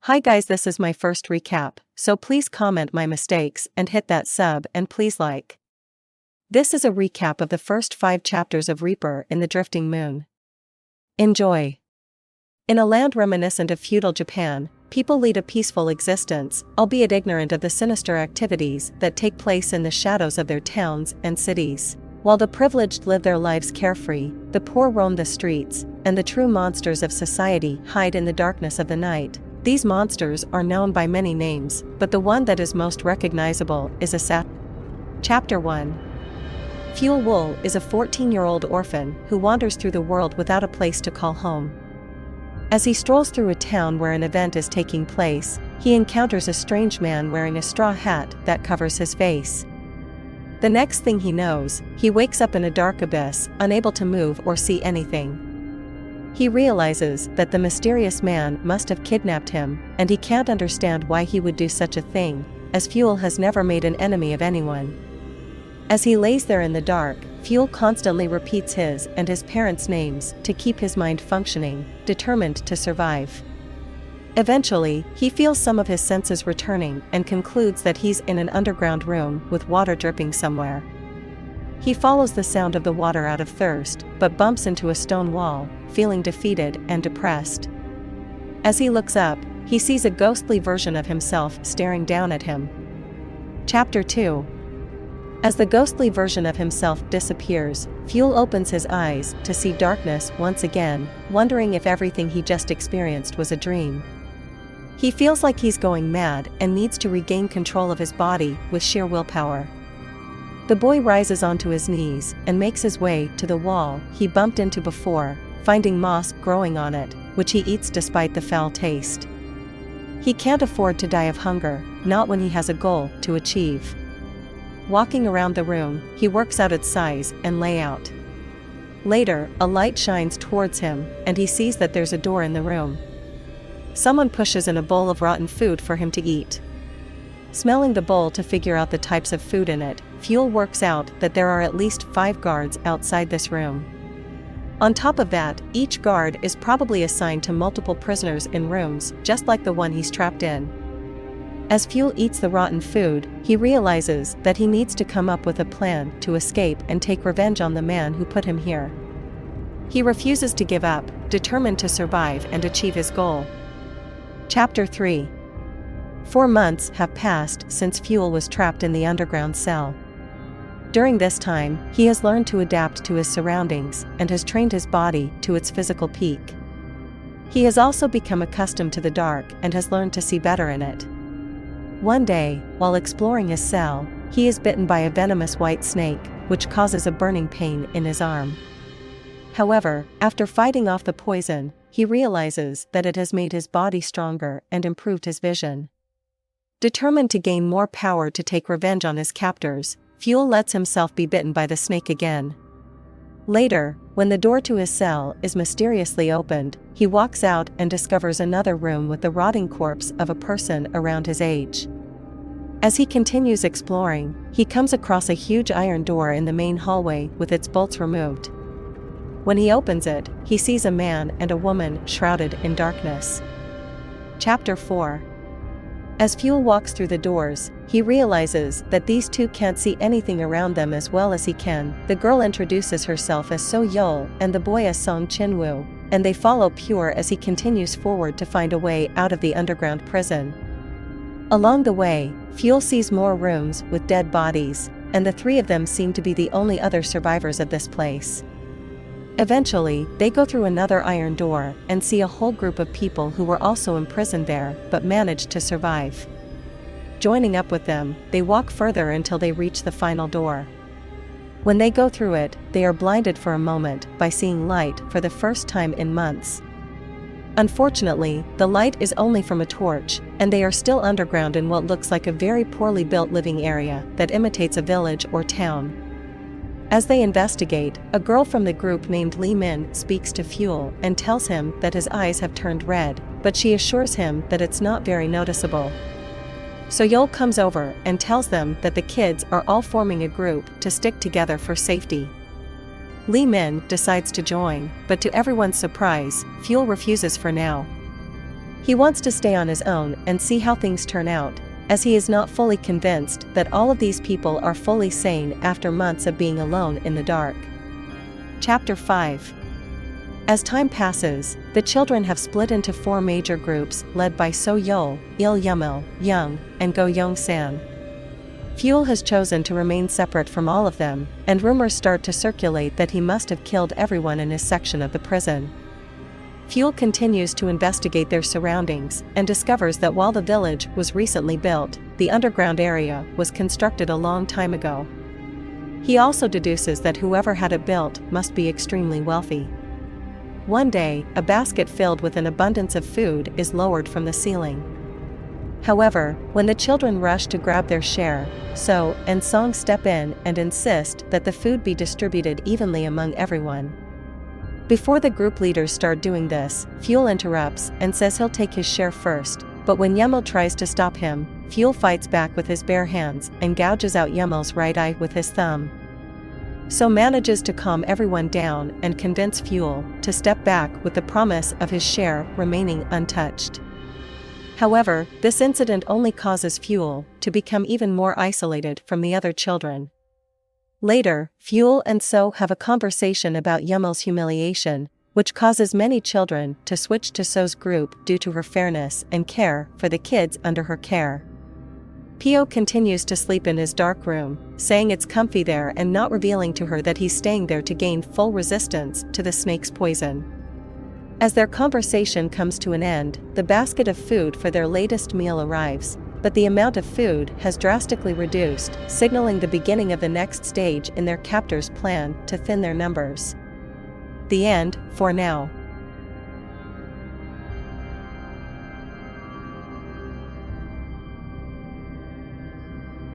Hi guys, this is my first recap, so please comment my mistakes and hit that sub and please like. This is a recap of the first 5 chapters of Reaper in the Drifting Moon. Enjoy! In a land reminiscent of feudal Japan, people lead a peaceful existence, albeit ignorant of the sinister activities that take place in the shadows of their towns and cities. While the privileged live their lives carefree, the poor roam the streets, and the true monsters of society hide in the darkness of the night. These monsters are known by many names, but the one that is most recognizable is Chapter 1. Fuel Wool is a 14-year-old orphan who wanders through the world without a place to call home. As he strolls through a town where an event is taking place, he encounters a strange man wearing a straw hat that covers his face. The next thing he knows, he wakes up in a dark abyss, unable to move or see anything. He realizes that the mysterious man must have kidnapped him, and he can't understand why he would do such a thing, as Fuel has never made an enemy of anyone. As he lays there in the dark, Fuel constantly repeats his and his parents' names to keep his mind functioning, determined to survive. Eventually, he feels some of his senses returning and concludes that he's in an underground room with water dripping somewhere. He follows the sound of the water out of thirst, but bumps into a stone wall, feeling defeated and depressed. As he looks up, he sees a ghostly version of himself staring down at him. Chapter 2. As the ghostly version of himself disappears, Fuel opens his eyes to see darkness once again, wondering if everything he just experienced was a dream. He feels like he's going mad and needs to regain control of his body with sheer willpower. The boy rises onto his knees and makes his way to the wall he bumped into before, finding moss growing on it, which he eats despite the foul taste. He can't afford to die of hunger, not when he has a goal to achieve. Walking around the room, he works out its size and layout. Later, a light shines towards him, and he sees that there's a door in the room. Someone pushes in a bowl of rotten food for him to eat. Smelling the bowl to figure out the types of food in it, Fuel works out that there are at least 5 guards outside this room. On top of that, each guard is probably assigned to multiple prisoners in rooms just like the one he's trapped in. As Fuel eats the rotten food, he realizes that he needs to come up with a plan to escape and take revenge on the man who put him here. He refuses to give up, determined to survive and achieve his goal. Chapter 3. 4 months have passed since Fuel was trapped in the underground cell. During this time, he has learned to adapt to his surroundings and has trained his body to its physical peak. He has also become accustomed to the dark and has learned to see better in it. One day, while exploring his cell, he is bitten by a venomous white snake, which causes a burning pain in his arm. However, after fighting off the poison, he realizes that it has made his body stronger and improved his vision. Determined to gain more power to take revenge on his captors, Fuel lets himself be bitten by the snake again. Later, when the door to his cell is mysteriously opened, he walks out and discovers another room with the rotting corpse of a person around his age. As he continues exploring, he comes across a huge iron door in the main hallway with its bolts removed. When he opens it, he sees a man and a woman shrouded in darkness. Chapter 4. As Fuel walks through the doors, he realizes that these two can't see anything around them as well as he can. The girl introduces herself as So Yeol and the boy as Song Chinwoo, and they follow Pure as he continues forward to find a way out of the underground prison. Along the way, Fuel sees more rooms with dead bodies, and the 3 of them seem to be the only other survivors of this place. Eventually, they go through another iron door and see a whole group of people who were also imprisoned there but managed to survive. Joining up with them, they walk further until they reach the final door. When they go through it, they are blinded for a moment by seeing light for the first time in months. Unfortunately, the light is only from a torch, and they are still underground in what looks like a very poorly built living area that imitates a village or town. As they investigate, a girl from the group named Lee Min speaks to Fuel and tells him that his eyes have turned red, but she assures him that it's not very noticeable. So Yeol comes over and tells them that the kids are all forming a group to stick together for safety. Lee Min decides to join, but to everyone's surprise, Fuel refuses for now. He wants to stay on his own and see how things turn out, as he is not fully convinced that all of these people are fully sane after months of being alone in the dark. Chapter 5. As time passes, the children have split into 4 major groups led by So-yeol, Il-yeomil, Young, and Go-young-san. Fuel has chosen to remain separate from all of them, and rumors start to circulate that he must have killed everyone in his section of the prison. Fuel continues to investigate their surroundings and discovers that while the village was recently built, the underground area was constructed a long time ago. He also deduces that whoever had it built must be extremely wealthy. One day, a basket filled with an abundance of food is lowered from the ceiling. However, when the children rush to grab their share, So and Song step in and insist that the food be distributed evenly among everyone. Before the group leaders start doing this, Fuel interrupts and says he'll take his share first, but when Yeomil tries to stop him, Fuel fights back with his bare hands and gouges out Yeomil's right eye with his thumb. So manages to calm everyone down and convince Fuel to step back with the promise of his share remaining untouched. However, this incident only causes Fuel to become even more isolated from the other children. Later, Fuel and So have a conversation about Yeomil's humiliation, which causes many children to switch to So's group due to her fairness and care for the kids under her care. Pio continues to sleep in his dark room, saying it's comfy there and not revealing to her that he's staying there to gain full resistance to the snake's poison. As their conversation comes to an end, the basket of food for their latest meal arrives, but the amount of food has drastically reduced, signaling the beginning of the next stage in their captors' plan to thin their numbers. The end, for now.